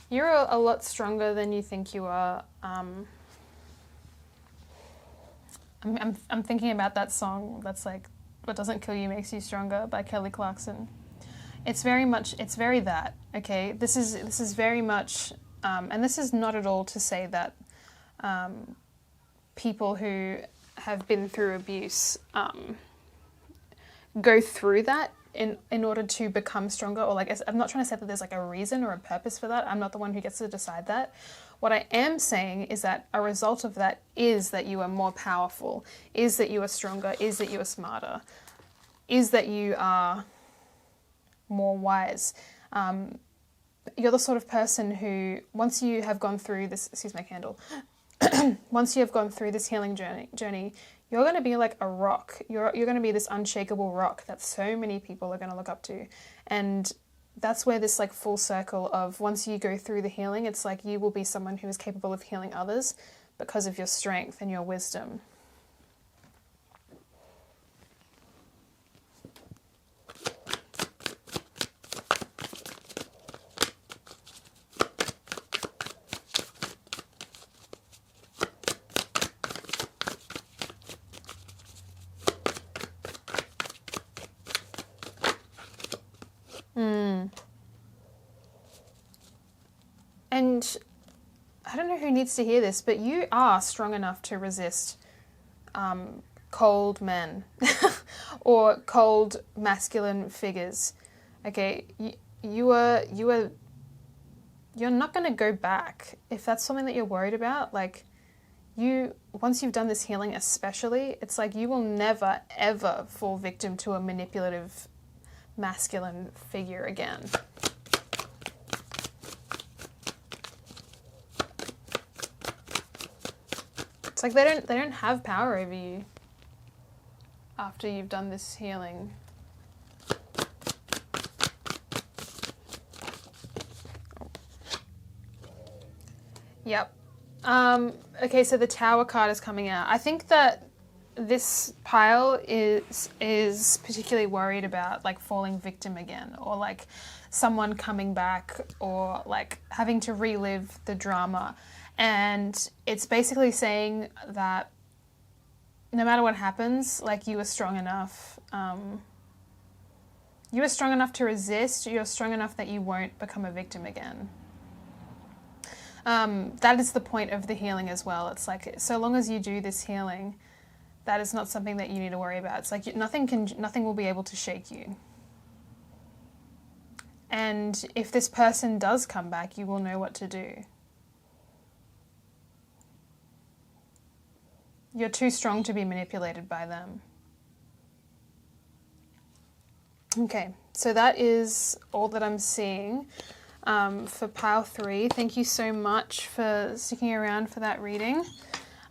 You're a lot stronger than you think you are. I'm thinking about that song that's like, "What doesn't kill you makes you stronger" by Kelly Clarkson. It's very that, okay? This is very much, and this is not at all to say that people who have been through abuse go through that in order to become stronger, or like, I'm not trying to say that there's like a reason or a purpose for that. I'm not the one who gets to decide that. What I am saying is that a result of that is that you are more powerful, is that you are stronger, is that you are smarter, is that you are more wise. You're the sort of person who, once you have gone through this, excuse my candle, once you have gone through this healing journey, you're going to be like a rock. You're going to be this unshakable rock that so many people are going to look up to. And that's where this like full circle of, once you go through the healing, it's like you will be someone who is capable of healing others because of your strength and your wisdom. And I don't know who needs to hear this, but you are strong enough to resist cold men or cold masculine figures. Okay, you're not going to go back if that's something that you're worried about. Like, once you've done this healing, especially, it's like you will never ever fall victim to a manipulative masculine figure again. It's like they don't have power over you after you've done this healing. Yep. Okay, so the Tower card is coming out. I think that this pile is particularly worried about like falling victim again, or like someone coming back, or like having to relive the drama. And it's basically saying that no matter what happens, like, you are strong enough. You are strong enough to resist. You're strong enough that you won't become a victim again. That is the point of the healing as well. It's like, so long as you do this healing, that is not something that you need to worry about. It's like nothing will be able to shake you. And if this person does come back, you will know what to do. You're too strong to be manipulated by them. Okay, so that is all that I'm seeing for pile 3. Thank you so much for sticking around for that reading.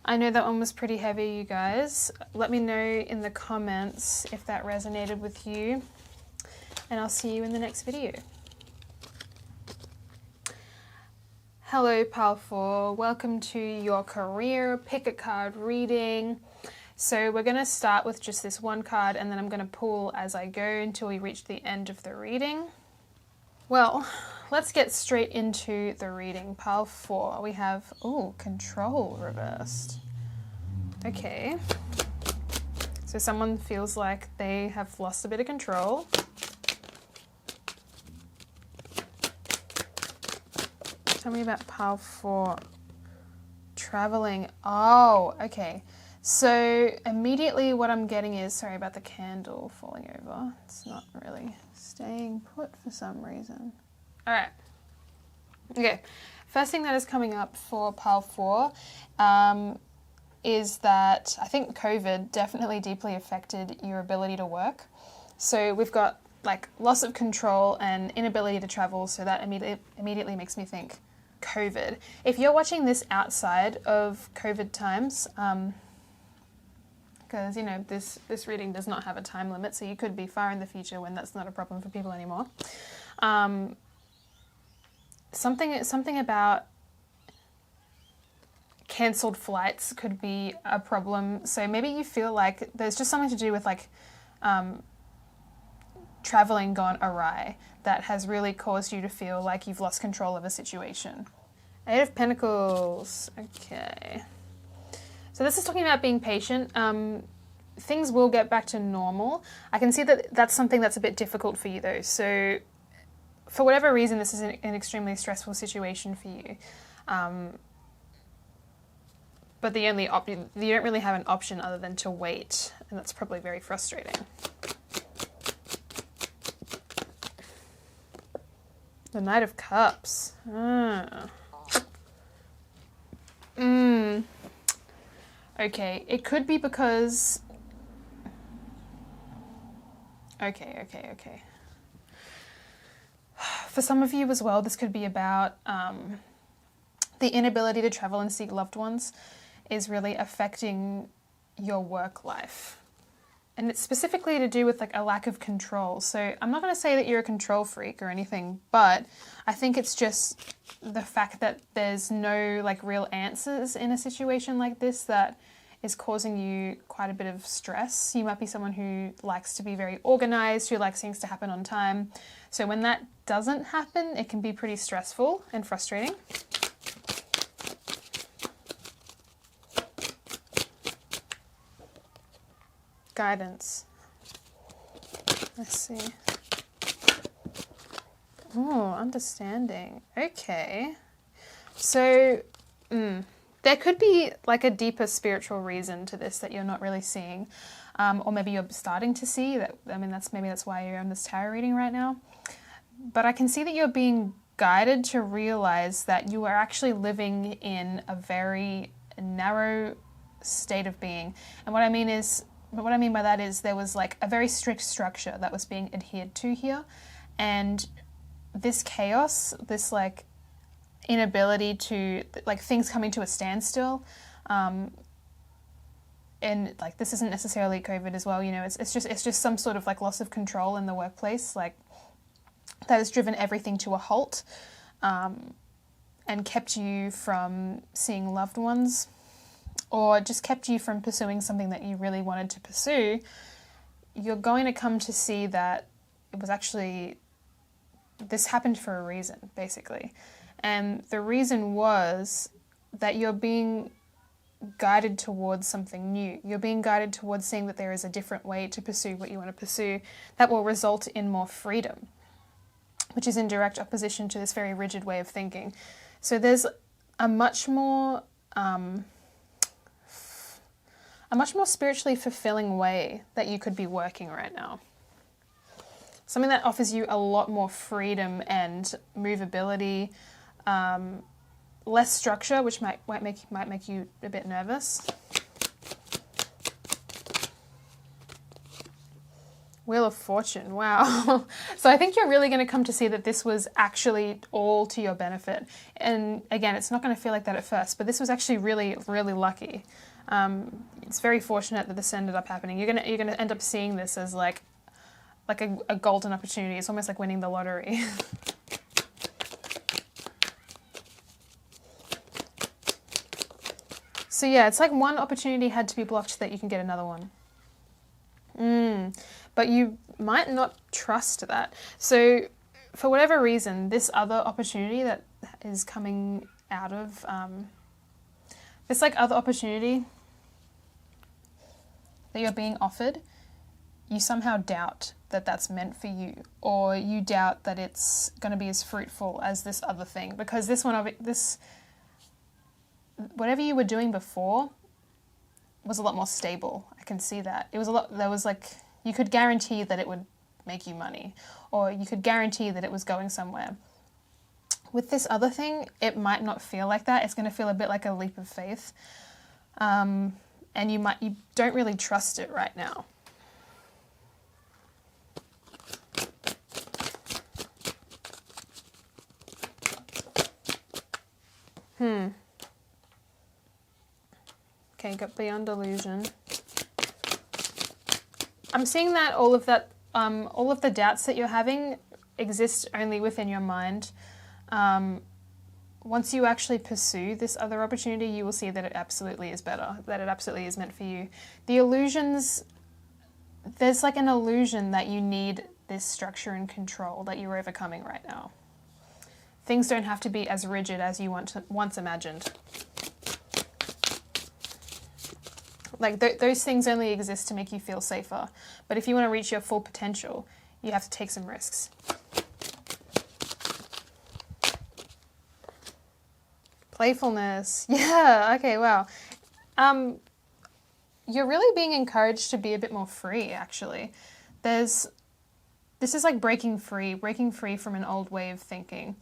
I know that one was pretty heavy, you guys. Let me know in the comments if that resonated with you, and I'll see you in the next video. Hello, pile 4. Welcome to your career pick a card reading. So we're going to start with just this one card, and then I'm going to pull as I go until we reach the end of the reading. Well, let's get straight into the reading. Pile 4, we have, control reversed. Okay. So someone feels like they have lost a bit of control. Tell me about pile 4. Traveling. Oh, okay. So immediately what I'm getting is, sorry about the candle falling over. It's not really staying put for some reason. All right. Okay. First thing that is coming up for pile 4 is that I think COVID definitely deeply affected your ability to work. So we've got like loss of control and inability to travel. So that immediately makes me think COVID. If you're watching this outside of COVID times, because, you know, this reading does not have a time limit, so you could be far in the future when that's not a problem for people anymore. Something about cancelled flights could be a problem. So maybe you feel like there's just something to do with like traveling gone awry that has really caused you to feel like you've lost control of a situation. 8 of Pentacles. Okay. So this is talking about being patient. Things will get back to normal. I can see that that's something that's a bit difficult for you though. So for whatever reason, this is an extremely stressful situation for you. But the only option, you don't really have an option other than to wait. And that's probably very frustrating. The Knight of Cups. Okay, it could be because... Okay. For some of you as well, this could be about the inability to travel and see loved ones is really affecting your work life. And it's specifically to do with like a lack of control. So I'm not going to say that you're a control freak or anything, but I think it's just the fact that there's no like real answers in a situation like this that is causing you quite a bit of stress. You might be someone who likes to be very organized, who likes things to happen on time. So when that doesn't happen, it can be pretty stressful and frustrating. Guidance. Let's see. Oh, understanding. Okay. So, there could be like a deeper spiritual reason to this that you're not really seeing. Or maybe you're starting to see that. I mean, that's why you're on this tarot reading right now. But I can see that you're being guided to realize that you are actually living in a very narrow state of being. And what I mean by that is there was like a very strict structure that was being adhered to here. And this chaos, this like inability to, like things coming to a standstill, and like this isn't necessarily COVID as well, you know, it's just some sort of like loss of control in the workplace, like that has driven everything to a halt, and kept you from seeing loved ones, or just kept you from pursuing something that you really wanted to pursue. You're going to come to see that it was actually, this happened for a reason, basically. And the reason was that you're being guided towards something new. You're being guided towards seeing that there is a different way to pursue what you want to pursue that will result in more freedom, which is in direct opposition to this very rigid way of thinking. So there's a much more a much more spiritually fulfilling way that you could be working right now. Something that offers you a lot more freedom and movability, less structure, which might make you a bit nervous. Wheel of Fortune, wow. So I think you're really going to come to see that this was actually all to your benefit. And again, it's not going to feel like that at first, but this was actually really, really lucky. It's very fortunate that this ended up happening. You're gonna end up seeing this as like a golden opportunity. It's almost like winning the lottery. So yeah, it's like one opportunity had to be blocked so that you can get another one. But you might not trust that. So for whatever reason, this other opportunity that is coming out of this like other opportunity that you're being offered, you somehow doubt that that's meant for you, or you doubt that it's going to be as fruitful as this other thing, because whatever you were doing before was a lot more stable. I can see that. You could guarantee that it would make you money, or you could guarantee that it was going somewhere. With this other thing, it might not feel like that. It's going to feel a bit like a leap of faith. And you don't really trust it right now. Okay, got Beyond Illusion. I'm seeing that all of the doubts that you're having exist only within your mind. Once you actually pursue this other opportunity, you will see that it absolutely is better, that it absolutely is meant for you. The illusions, there's like an illusion that you need this structure and control that you're overcoming right now. Things don't have to be as rigid as you once imagined. Like those things only exist to make you feel safer. But if you want to reach your full potential, you have to take some risks. Playfulness. Yeah, okay, wow. You're really being encouraged to be a bit more free, actually. This is like breaking free from an old way of thinking.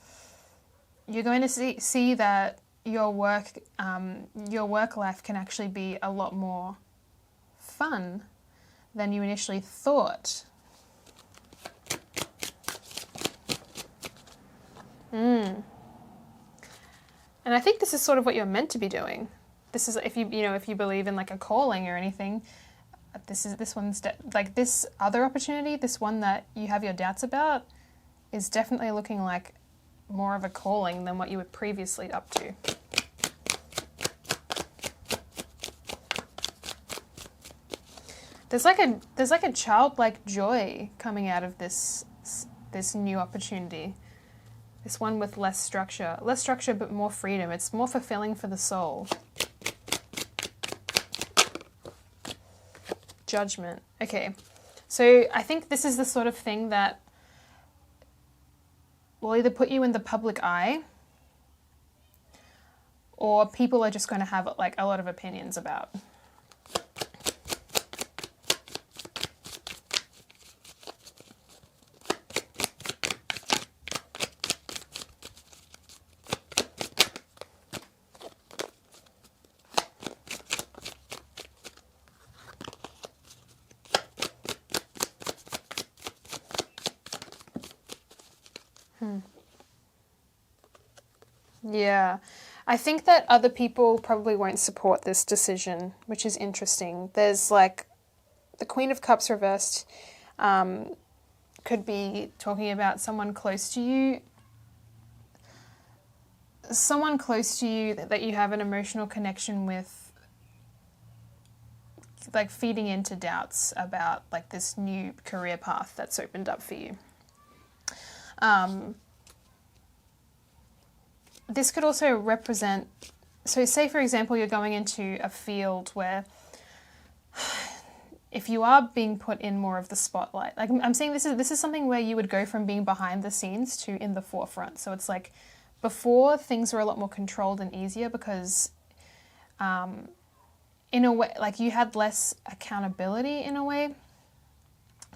You're going to see that your work life can actually be a lot more fun than you initially thought. And I think this is sort of what you're meant to be doing. This is if you believe in like a calling or anything. This other opportunity, this one that you have your doubts about, is definitely looking like more of a calling than what you were previously up to. There's like a childlike joy coming out of this new opportunity. This one with less structure but more freedom. It's more fulfilling for the soul. Judgment. Okay, so I think this is the sort of thing that will either put you in the public eye, or people are just going to have like a lot of opinions about. Yeah, I think that other people probably won't support this decision, which is interesting. There's like the Queen of Cups reversed could be talking about someone close to you. Someone close to you that you have an emotional connection with, like feeding into doubts about like this new career path that's opened up for you. This could also represent, so say for example you're going into a field where if you are being put in more of the spotlight, like I'm saying this is something where you would go from being behind the scenes to in the forefront. So it's like before things were a lot more controlled and easier because in a way, like you had less accountability in a way.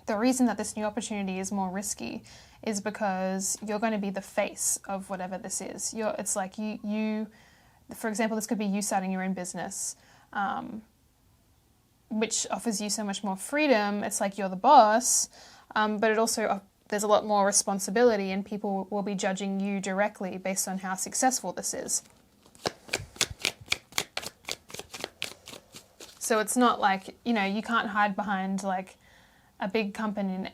The reason that this new opportunity is more risky is because you're going to be the face of whatever this is. It's like you, for example, this could be you starting your own business, which offers you so much more freedom. It's like you're the boss, but it also, there's a lot more responsibility, and people will be judging you directly based on how successful this is. So it's not like, you can't hide behind like a big company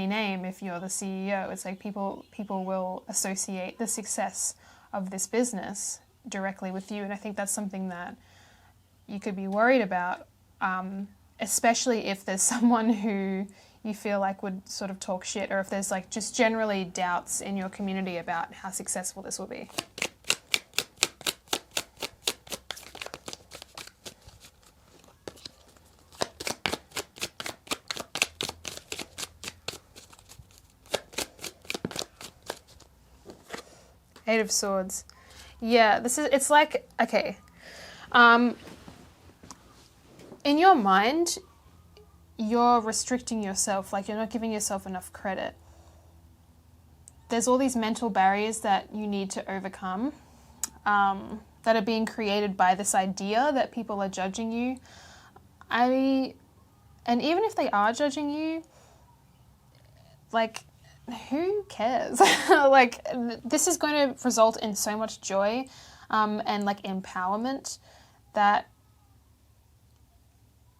name if you're the CEO. It's like people will associate the success of this business directly with you, and I think that's something that you could be worried about, especially if there's someone who you feel like would sort of talk shit, or if there's like just generally doubts in your community about how successful this will be. Eight of Swords. Yeah, it's like, okay. In your mind, you're restricting yourself, like you're not giving yourself enough credit. There's all these mental barriers that you need to overcome, that are being created by this idea that people are judging you. And even if they are judging you, like, who cares? Like, this is going to result in so much joy, and like empowerment, that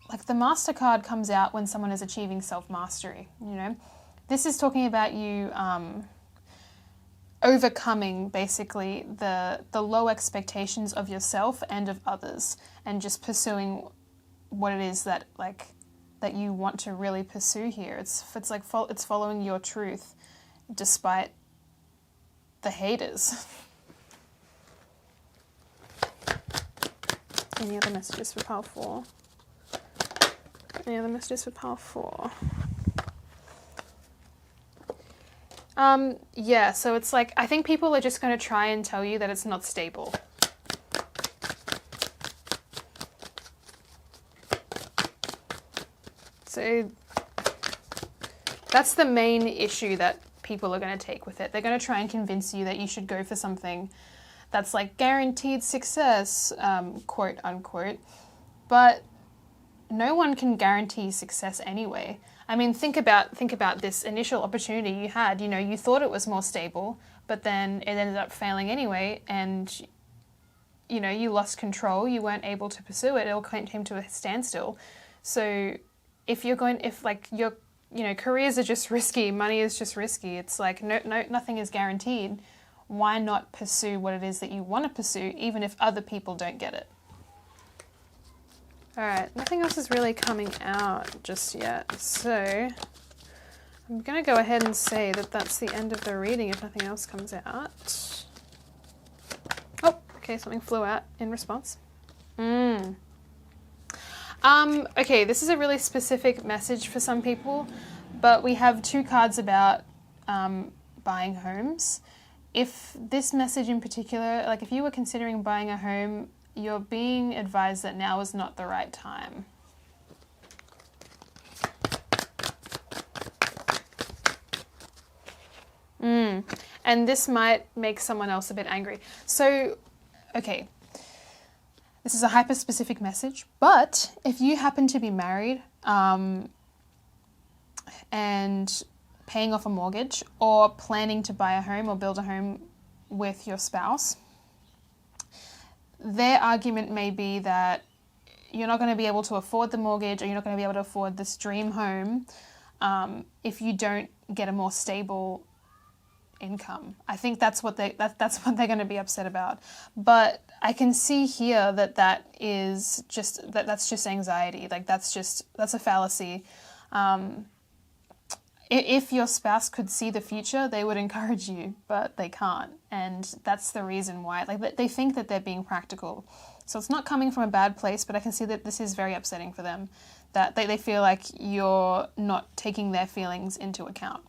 like the Master card comes out when someone is achieving self-mastery, This is talking about you overcoming basically the low expectations of yourself and of others, and just pursuing what it is that you want to really pursue here. It's following your truth despite the haters. Any other messages for pile 4? Any other messages for pile 4? Yeah, so it's like, I think people are just going to try and tell you that it's not stable. So that's the main issue that people are going to take with it. They're going to try and convince you that you should go for something that's like guaranteed success, quote unquote. But no one can guarantee success anyway. I mean, think about this initial opportunity you had. You thought it was more stable, but then it ended up failing anyway, and you lost control. You weren't able to pursue it. It all came to a standstill. So if your careers are just risky, money is just risky. It's like nothing is guaranteed. Why not pursue what it is that you want to pursue, even if other people don't get it? All right, nothing else is really coming out just yet. So I'm going to go ahead and say that that's the end of the reading if nothing else comes out. Oh, okay, something flew out in response. Okay, this is a really specific message for some people, but we have 2 cards about buying homes. If this message in particular, like if you were considering buying a home, you're being advised that now is not the right time. And this might make someone else a bit angry. So, okay, this is a hyper-specific message, but if you happen to be married and paying off a mortgage, or planning to buy a home or build a home with your spouse, their argument may be that you're not going to be able to afford the mortgage, or you're not going to be able to afford this dream home if you don't get a more stable income. I think that's what they're going to be upset about. But I can see here that's just anxiety. Like that's a fallacy. If your spouse could see the future, they would encourage you, but they can't. And that's the reason why. Like, they think that they're being practical. So it's not coming from a bad place, but I can see that this is very upsetting for them, that they feel like you're not taking their feelings into account.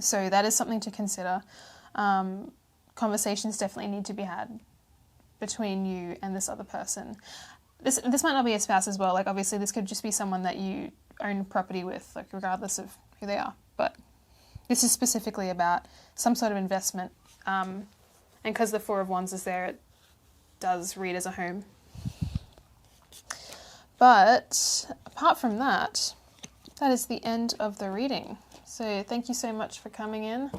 So that is something to consider. Conversations definitely need to be had between you and this other person. this might not be a spouse as well. Like, obviously, this could just be someone that you own property with, like, regardless of who they are. But this is specifically about some sort of investment. And because the Four of Wands is there, it does read as a home. But apart from that, that is the end of the reading. So thank you so much for coming in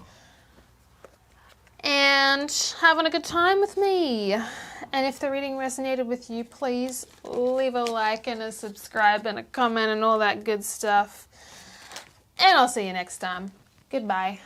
and having a good time with me. And if the reading resonated with you, please leave a like and a subscribe and a comment and all that good stuff. And I'll see you next time. Goodbye.